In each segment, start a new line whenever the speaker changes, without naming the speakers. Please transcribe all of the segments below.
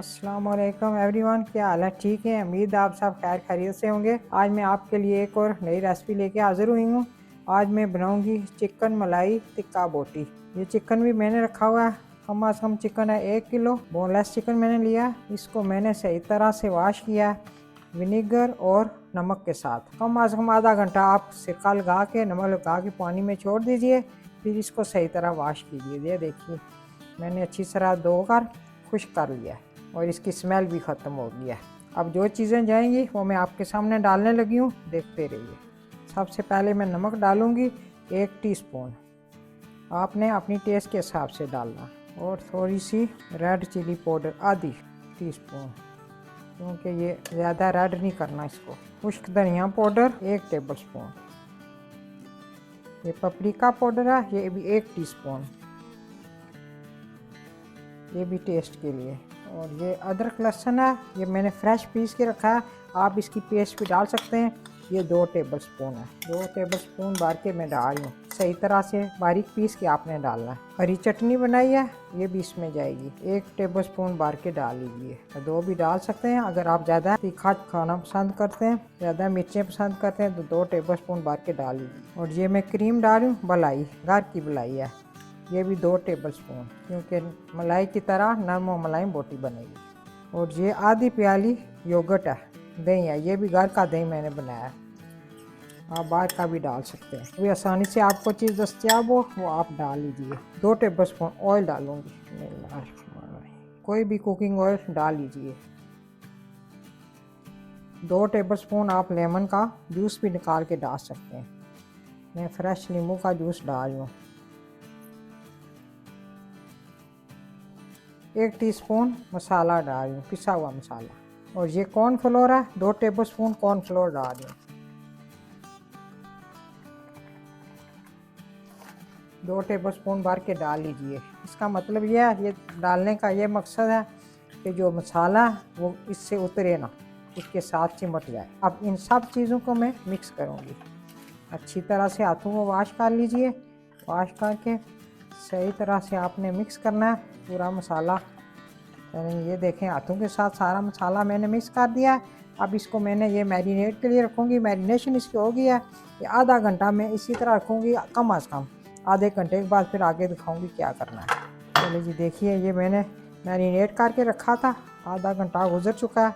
अस्सलाम वालेकुम एवरीवन, क्या हाल है? ठीक है, उम्मीद आप सब खैर खैरियत से होंगे। आज मैं आपके लिए एक और नई रेसिपी लेके हाजिर हुई हूँ। आज मैं बनाऊंगी चिकन मलाई टिक्का बोटी। ये चिकन भी मैंने रखा हुआ है, कम अज़ कम चिकन है 1 किलो। बोनलेस चिकन मैंने लिया, इसको मैंने सही तरह से वॉश किया विनेगर और नमक के साथ। कम अज़ कम आधा घंटा आप सिरका लगा के नमक लगा के पानी में छोड़ दीजिए, फिर इसको सही तरह वॉश कीजिए। ये देखिए मैंने अच्छी तरह धोकर खुश्क कर लिया है और इसकी स्मेल भी ख़त्म हो गई है। अब जो चीज़ें जाएंगी वो मैं आपके सामने डालने लगी हूँ, देखते रहिए। सबसे पहले मैं नमक डालूँगी 1 टीस्पून, आपने अपनी टेस्ट के हिसाब से डालना। और थोड़ी सी रेड चिली पाउडर आधी टीस्पून, क्योंकि ये ज़्यादा रेड नहीं करना इसको। खुश्क धनिया पाउडर 1 टेबल स्पून, ये पपरिका पाउडर है, ये भी 1 टीस्पून, ये भी टेस्ट के लिए। और ये अदरक लहसुन है, ये मैंने फ्रेश पीस के रखा है, आप इसकी पेस्ट भी डाल सकते हैं। ये 2 टेबल स्पून है, 2 टेबल स्पून भर के मैं डाल रही हूँ। सही तरह से बारीक पीस के आपने डालना है। हरी चटनी बनाई है, ये भी इसमें जाएगी, 1 टेबल स्पून भर के डाल लीजिए। 2 भी डाल सकते हैं। अगर आप ज़्यादा तीखा खाना पसंद करते हैं, ज़्यादा मिर्चें पसंद करते हैं, तो 2 टेबल स्पून भर के डाल लीजिए। और ये मैं क्रीम डाल रही हूँ, मलाई, घर की मलाई है, ये भी 2 टेबल स्पून, क्योंकि मलाई की तरह नरम और मुलायम बोटी बनेगी। और ये आधी प्याली योगर्ट है, दही है, ये भी घर का दही मैंने बनाया है, आप बाहर का भी डाल सकते हैं। भी आसानी से आपको चीज़ दस्तियाब हो वो आप डाल लीजिए। 2 टेबल स्पून ऑयल डालूंगी, कोई भी कुकिंग ऑयल डाल लीजिए। 2 टेबल स्पून आप लेमन का जूस भी निकाल के डाल सकते हैं, मैं फ्रेश नींबू का जूस डाल रही हूँ। 1 टीस्पून मसाला डाल रही हूँ, पिसा हुआ मसाला। और ये कॉर्नफ्लोर है, 2 टेबल स्पून कॉर्नफ्लोर डाल रही हूँ। 2 टेबल स्पून भर के डाल लीजिए। इसका मतलब यह है, ये डालने का ये मकसद है कि जो मसाला वो इससे उतरे ना, इसके साथ चिमट जाए। अब इन सब चीज़ों को मैं मिक्स करूँगी। अच्छी तरह से हाथों को वॉश कर लीजिए। वॉश करके सही तरह से आपने मिक्स करना है पूरा मसाला। ये देखें हाथों के साथ सारा मसाला मैंने मिक्स कर दिया है। अब इसको मैंने ये मैरिनेट के लिए रखूँगी। मैरिनेशन इसकी हो गई है, ये आधा घंटा मैं इसी तरह रखूँगी, कम अज़ कम आधे घंटे के बाद फिर आगे दिखाऊँगी क्या करना है। चलिए जी देखिए, ये मैंने मैरिनेट करके रखा था, आधा घंटा गुजर चुका है।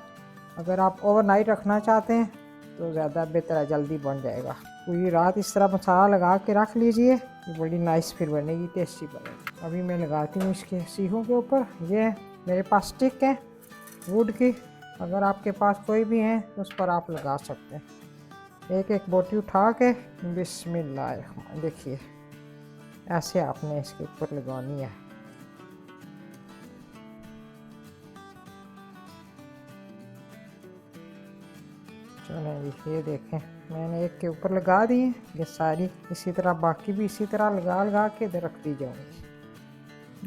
अगर आप ओवरनाइट रखना चाहते हैं तो ज़्यादा बेहतर है, जल्दी बन जाएगा। पूरी रात इस तरह मसाला लगा के रख लीजिए, ये बड़ी नाइस फिर बनेगी, टेस्टी बनेगी। अभी मैं लगाती हूँ इसके सीखों के ऊपर। ये मेरे पास स्टिक है वुड की, अगर आपके पास कोई भी है तो उस पर आप लगा सकते हैं। एक एक बोटी उठा के बिस्मिल्लाह, देखिए ऐसे आपने इसके ऊपर लगानी है। चलें ये देखें मैंने एक के ऊपर लगा दी है, ये सारी इसी तरह बाकी भी इसी तरह लगा लगा के इधर रख दी जाऊँगी।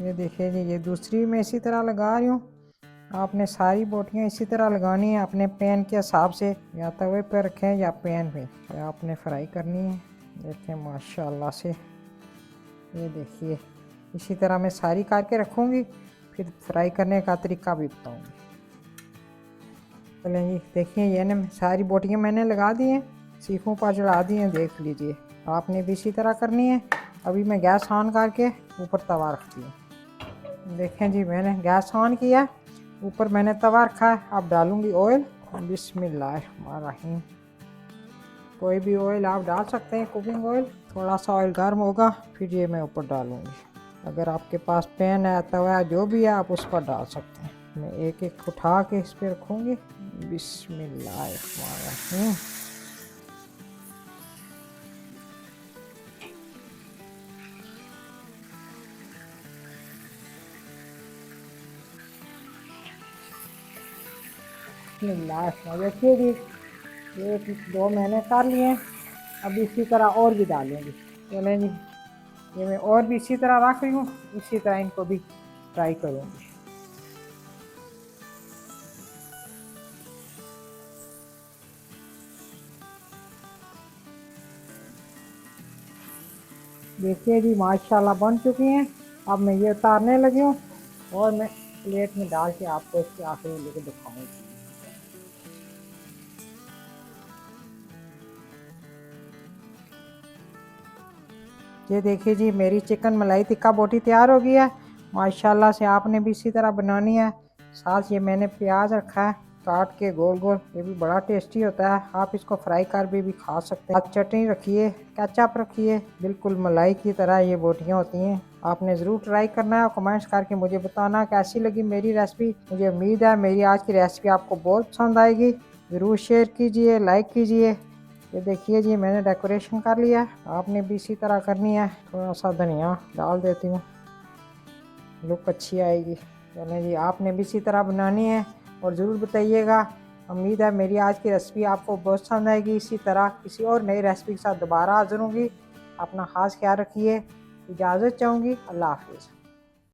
ये देखिए जी, ये दूसरी मैं इसी तरह लगा रही हूँ। आपने सारी बोटियाँ इसी तरह लगानी है अपने पैन के हिसाब से, या तवे पर रखें या पैन पे, या आपने फ्राई करनी है। देखें माशाल्लाह से, ये देखिए इसी तरह मैं सारी करके रखूँगी, फिर फ्राई करने का तरीका भी बताऊँगी। चलें जी देखिए, ये ना सारी बोटियाँ मैंने लगा दी हैं, सीखों पर चढ़ा दी हैं, देख लीजिए। आपने भी इसी तरह करनी है। अभी मैं गैस ऑन करके ऊपर तवा रखती हूँ। देखें जी मैंने गैस ऑन किया, ऊपर मैंने तवा रखा है। अब डालूँगी ऑयल, बिस्मिल्लाहिर्रहमानिर्रहीम। कोई भी ऑयल आप डाल सकते हैं, कुकिंग ऑयल। थोड़ा सा ऑयल गर्म होगा फिर ये मैं ऊपर डालूँगी। अगर आपके पास पैन है, तवा है, जो भी है आप उस पर डाल सकते हैं। मैं एक एक उठा के इस पर रखूँगी, बिस्मिल्लाहिर्रहमानिर्रहीम। देखिए जी, ये 2 मैंने कर लिए, अब इसी तरह और भी डालूँगी। चलें जी, ये मैं और भी इसी तरह रख रही हूँ, इसी तरह इनको भी फ्राई करूँगी। देखिए जी माशाल्लाह बन चुकी हैं। अब मैं ये उतारने लगी हूँ और मैं प्लेट में डाल के आपको इसके आखिर लेके दिखाऊंगी। ये देखिए जी, मेरी चिकन मलाई टिक्का बोटी तैयार हो गई है। माशाल्लाह से आपने भी इसी तरह बनानी है। साथ ये मैंने प्याज रखा है काट के गोल गोल, ये भी बड़ा टेस्टी होता है। आप इसको फ्राई कर भी खा सकते हैं। चटनी रखिए, केचप रखिए, बिल्कुल मलाई की तरह ये बोटियाँ होती हैं। आपने ज़रूर ट्राई करना है और कमेंट्स करके मुझे बताना कैसी लगी मेरी रेसिपी। मुझे उम्मीद है मेरी आज की रेसिपी आपको बहुत पसंद आएगी। ज़रूर शेयर कीजिए, लाइक कीजिए। ये देखिए जी, मैंने डेकोरेशन कर लिया है, आपने भी इसी तरह करनी है। थोड़ा सा धनिया डाल देती हूँ, लुक अच्छी आएगी। चलें जी, आपने भी इसी तरह बनानी है और ज़रूर बताइएगा। उम्मीद है मेरी आज की रेसिपी आपको बहुत पसंद आएगी। इसी तरह किसी और नई रेसिपी के साथ दोबारा हाजिर होंगी। अपना ख़ास ख्याल रखिए। इजाज़त चाहूँगी। अल्लाह हाफिज़।